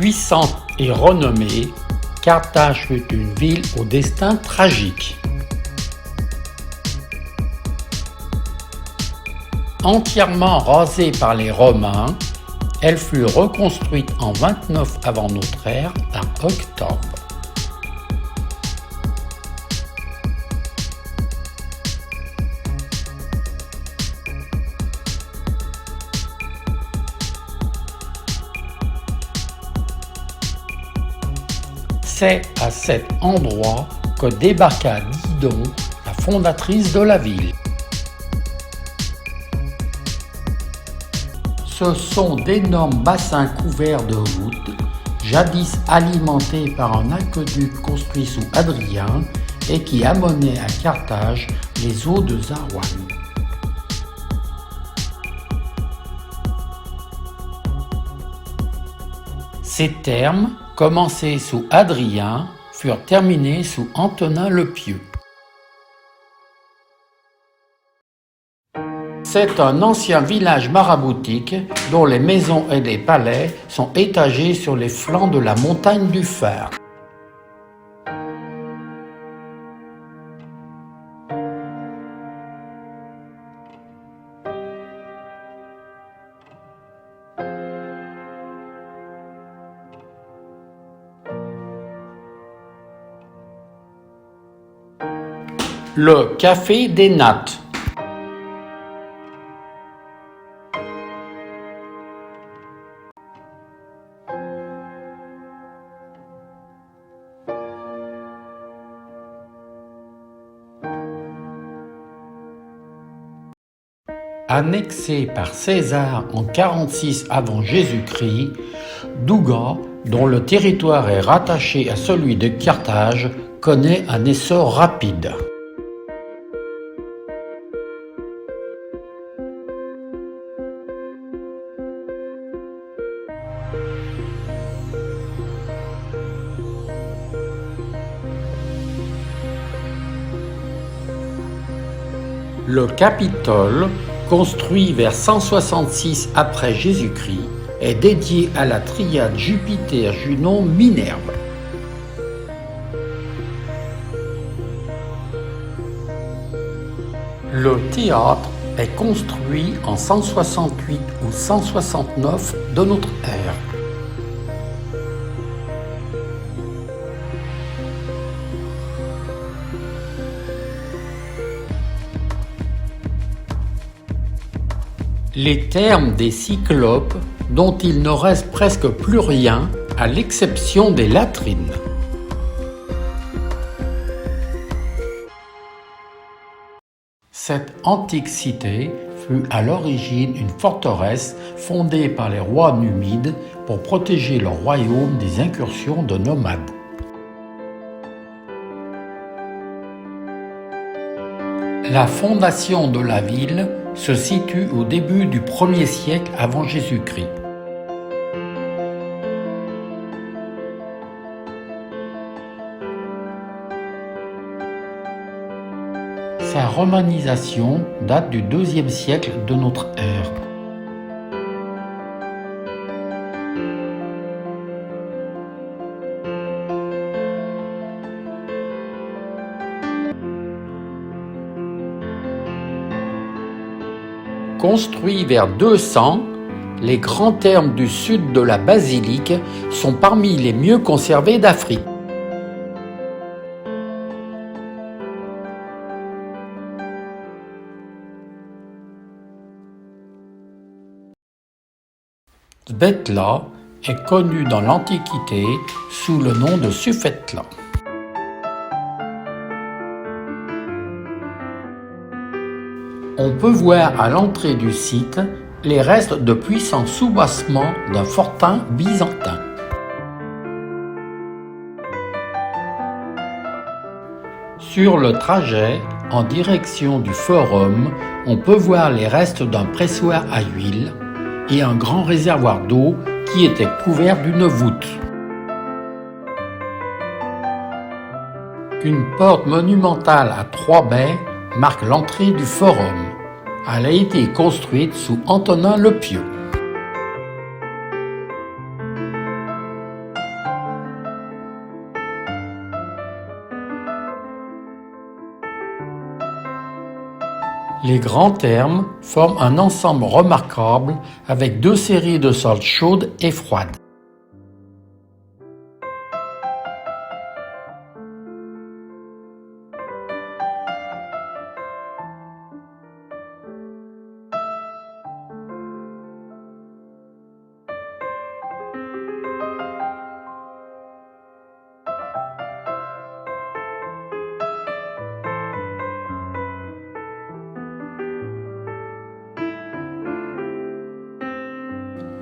Puissante et renommée, Carthage fut une ville au destin tragique. Entièrement rasée par les Romains, elle fut reconstruite en 29 avant notre ère par Octobre. C'est à cet endroit que débarqua Didon, la fondatrice de la ville. Ce sont d'énormes bassins couverts de voûtes, jadis alimentés par un aqueduc construit sous Hadrien et qui amenait à Carthage les eaux de Zarouane. Ces thermes, commencés sous Hadrien, furent terminés sous Antonin le Pieux. C'est un ancien village maraboutique dont les maisons et les palais sont étagés sur les flancs de la montagne du Phare. Le café des Nattes. Annexé par César en 46 avant Jésus-Christ, Douga, dont le territoire est rattaché à celui de Carthage, connaît un essor rapide. Le Capitole, construit vers 166 après Jésus-Christ, est dédié à la triade Jupiter-Junon-Minerve. Le théâtre est construit en 168 ou 169 de notre ère. Les thermes des Cyclopes, dont il ne reste presque plus rien, à l'exception des latrines. Cette antique cité fut à l'origine une forteresse fondée par les rois numides pour protéger leur royaume des incursions de nomades. La fondation de la ville se situe au début du 1er siècle avant Jésus-Christ. Sa romanisation date du IIe siècle de notre ère. Construits vers 200, les grands thermes du sud de la basilique sont parmi les mieux conservés d'Afrique. Svetla est connu dans l'Antiquité sous le nom de Sufetla. On peut voir à l'entrée du site les restes de puissants soubassements d'un fortin byzantin. Sur le trajet, en direction du forum, on peut voir les restes d'un pressoir à huile et un grand réservoir d'eau qui était couvert d'une voûte. Une porte monumentale à 3 baies marque l'entrée du forum. Elle a été construite sous Antonin le Pieux. Les grands thermes forment un ensemble remarquable avec deux séries de salles chaudes et froides.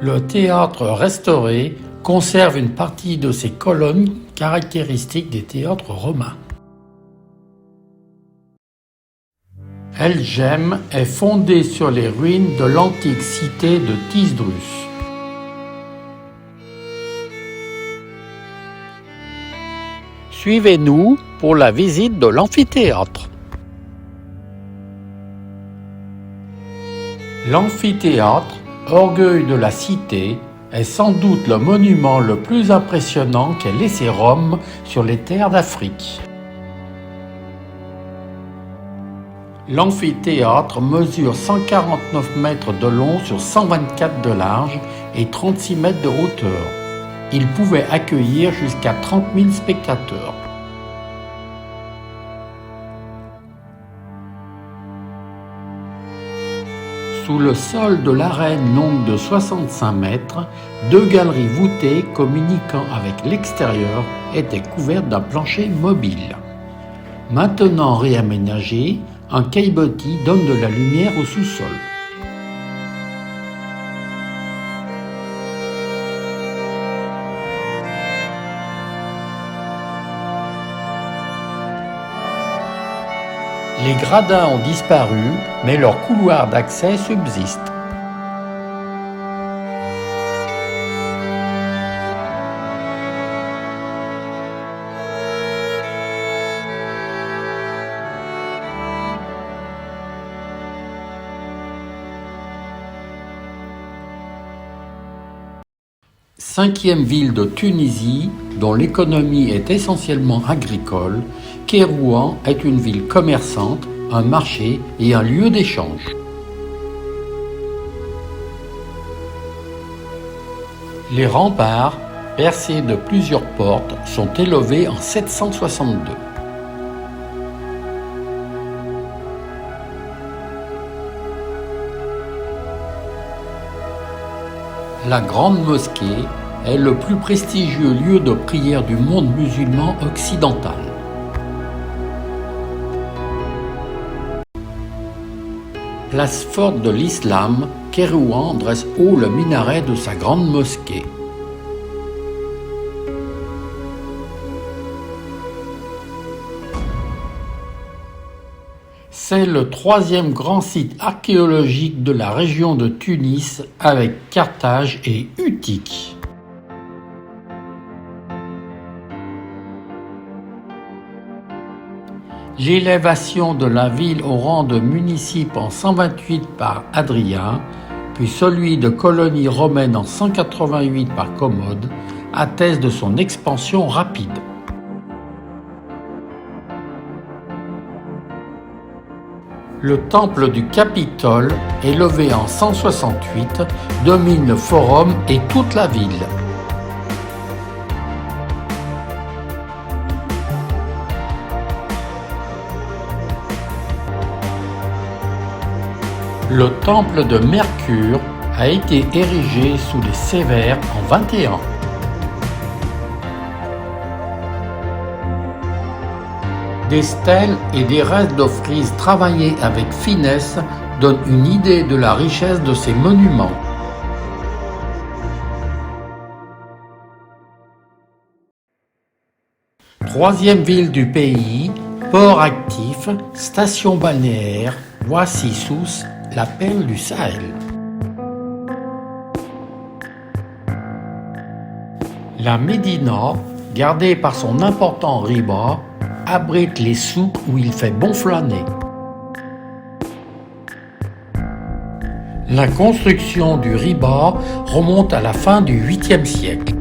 Le théâtre restauré conserve une partie de ses colonnes caractéristiques des théâtres romains. Elgem est fondé sur les ruines de l'antique cité de Thysdrus. Suivez-nous pour la visite de l'amphithéâtre. L'amphithéâtre, orgueil de la cité, est sans doute le monument le plus impressionnant qu'ait laissé Rome sur les terres d'Afrique. L'amphithéâtre mesure 149 mètres de long sur 124 de large et 36 mètres de hauteur. Il pouvait accueillir jusqu'à 30 000 spectateurs. Sous le sol de l'arène longue de 65 mètres, deux galeries voûtées communiquant avec l'extérieur étaient couvertes d'un plancher mobile. Maintenant réaménagé, un caillebotis donne de la lumière au sous-sol. Les gradins ont disparu, mais leur couloir d'accès subsiste. Cinquième ville de Tunisie, dont l'économie est essentiellement agricole, Kérouan est une ville commerçante, un marché et un lieu d'échange. Les remparts, percés de plusieurs portes, sont élevés en 762. La Grande Mosquée est le plus prestigieux lieu de prière du monde musulman occidental. Place forte de l'islam, Kérouan dresse haut le minaret de sa grande mosquée. C'est le troisième grand site archéologique de la région de Tunis avec Carthage et Utique. L'élévation de la ville au rang de municipe en 128 par Hadrien, puis celui de colonie romaine en 188 par Commode, attestent de son expansion rapide. Le temple du Capitole, élevé en 168, domine le forum et toute la ville. Le temple de Mercure a été érigé sous les Sévères en 21. Des stèles et des restes de frises travaillés avec finesse donnent une idée de la richesse de ces monuments. Troisième ville du pays, port actif, station balnéaire, voici Sousse, la perle du Sahel. La Médina, gardée par son important riba, abrite les souks où il fait bon flâner. La construction du riba remonte à la fin du 8e siècle.